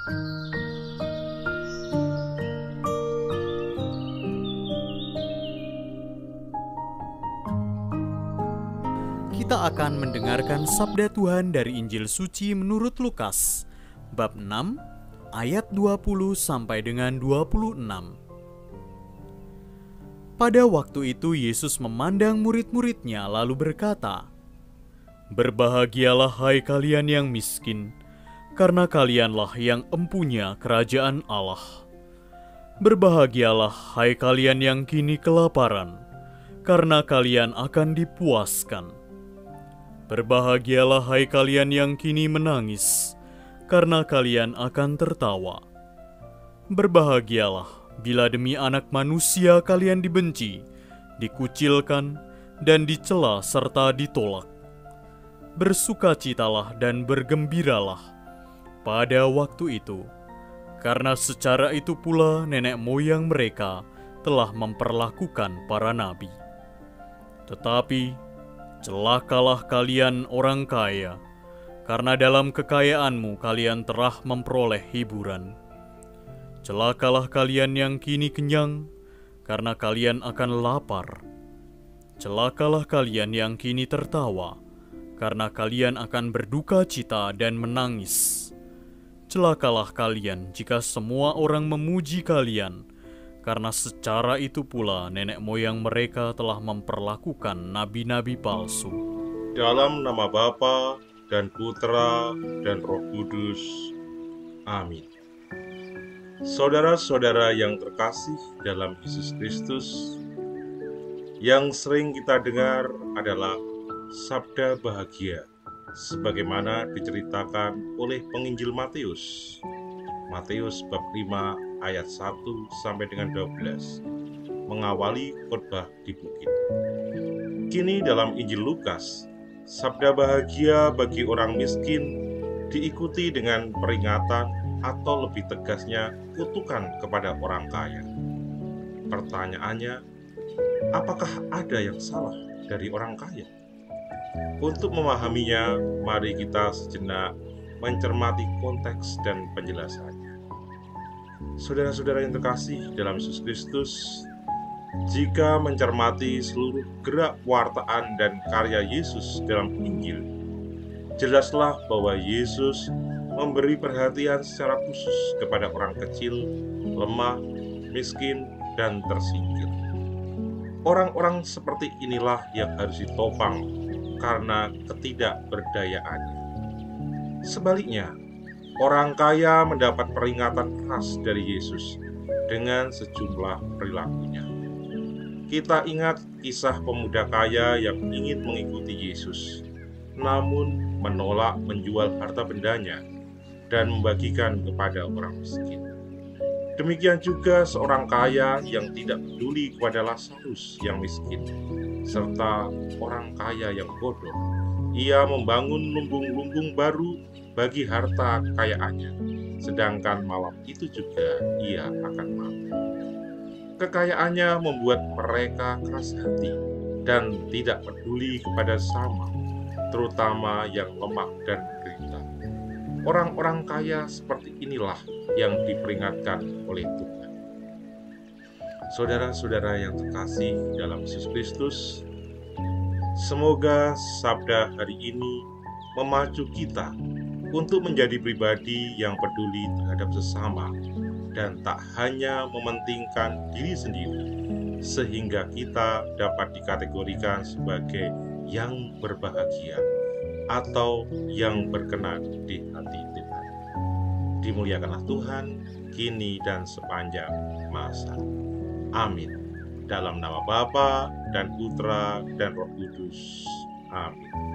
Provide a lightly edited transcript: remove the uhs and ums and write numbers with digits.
Kita akan mendengarkan sabda Tuhan dari Injil Suci menurut Lukas, bab 6, ayat 20 sampai dengan 26. Pada waktu itu Yesus memandang murid-muridnya lalu berkata, "Berbahagialah hai kalian yang miskin, karena kalianlah yang empunya kerajaan Allah. Berbahagialah hai kalian yang kini kelaparan, karena kalian akan dipuaskan. Berbahagialah hai kalian yang kini menangis, karena kalian akan tertawa. Berbahagialah bila demi Anak Manusia kalian dibenci, dikucilkan, dan dicela serta ditolak. Bersukacitalah dan bergembiralah pada waktu itu, karena secara itu pula nenek moyang mereka telah memperlakukan para nabi. Tetapi celakalah kalian orang kaya, karena dalam kekayaanmu kalian telah memperoleh hiburan. Celakalah kalian yang kini kenyang, karena kalian akan lapar. Celakalah kalian yang kini tertawa, karena kalian akan berduka cita dan menangis. Celakalah kalian jika semua orang memuji kalian, karena secara itu pula nenek moyang mereka telah memperlakukan nabi-nabi palsu." Dalam nama Bapa dan Putra dan Roh Kudus. Amin. Saudara-saudara yang terkasih dalam Yesus Kristus, yang sering kita dengar adalah sabda bahagia, sebagaimana diceritakan oleh penginjil Matius. Matius bab 5 ayat 1 sampai dengan 12 mengawali khotbah di bukit. Kini dalam Injil Lukas, sabda bahagia bagi orang miskin diikuti dengan peringatan atau lebih tegasnya kutukan kepada orang kaya. Pertanyaannya, apakah ada yang salah dari orang kaya? Untuk memahaminya, mari kita sejenak mencermati konteks dan penjelasannya. Saudara-saudara yang terkasih dalam Yesus Kristus, jika mencermati seluruh gerak wartaan dan karya Yesus dalam Injil, jelaslah bahwa Yesus memberi perhatian secara khusus kepada orang kecil, lemah, miskin, dan tersingkir. Orang-orang seperti inilah yang harus ditopang karena ketidakberdayaannya. Sebaliknya, orang kaya mendapat peringatan keras dari Yesus dengan sejumlah perilakunya. Kita ingat kisah pemuda kaya yang ingin mengikuti Yesus, namun menolak menjual harta bendanya dan membagikan kepada orang miskin. Demikian juga seorang kaya yang tidak peduli kepada Lazarus yang miskin, serta orang kaya yang bodoh. Ia membangun lumbung-lumbung baru bagi harta kekayaannya, sedangkan malam itu juga ia akan mati. Kekayaannya membuat mereka keras hati dan tidak peduli kepada sesama, terutama yang lemah dan menderita. Orang-orang kaya seperti inilah yang diperingatkan oleh Tuhan. Saudara-saudara yang terkasih dalam Yesus Kristus, semoga sabda hari ini memacu kita untuk menjadi pribadi yang peduli terhadap sesama dan tak hanya mementingkan diri sendiri, sehingga kita dapat dikategorikan sebagai yang berbahagia atau yang berkenan di hati Tuhan. Dimuliakanlah Tuhan kini dan sepanjang masa. Amin. Dalam nama Bapa dan Putra dan Roh Kudus. Amin.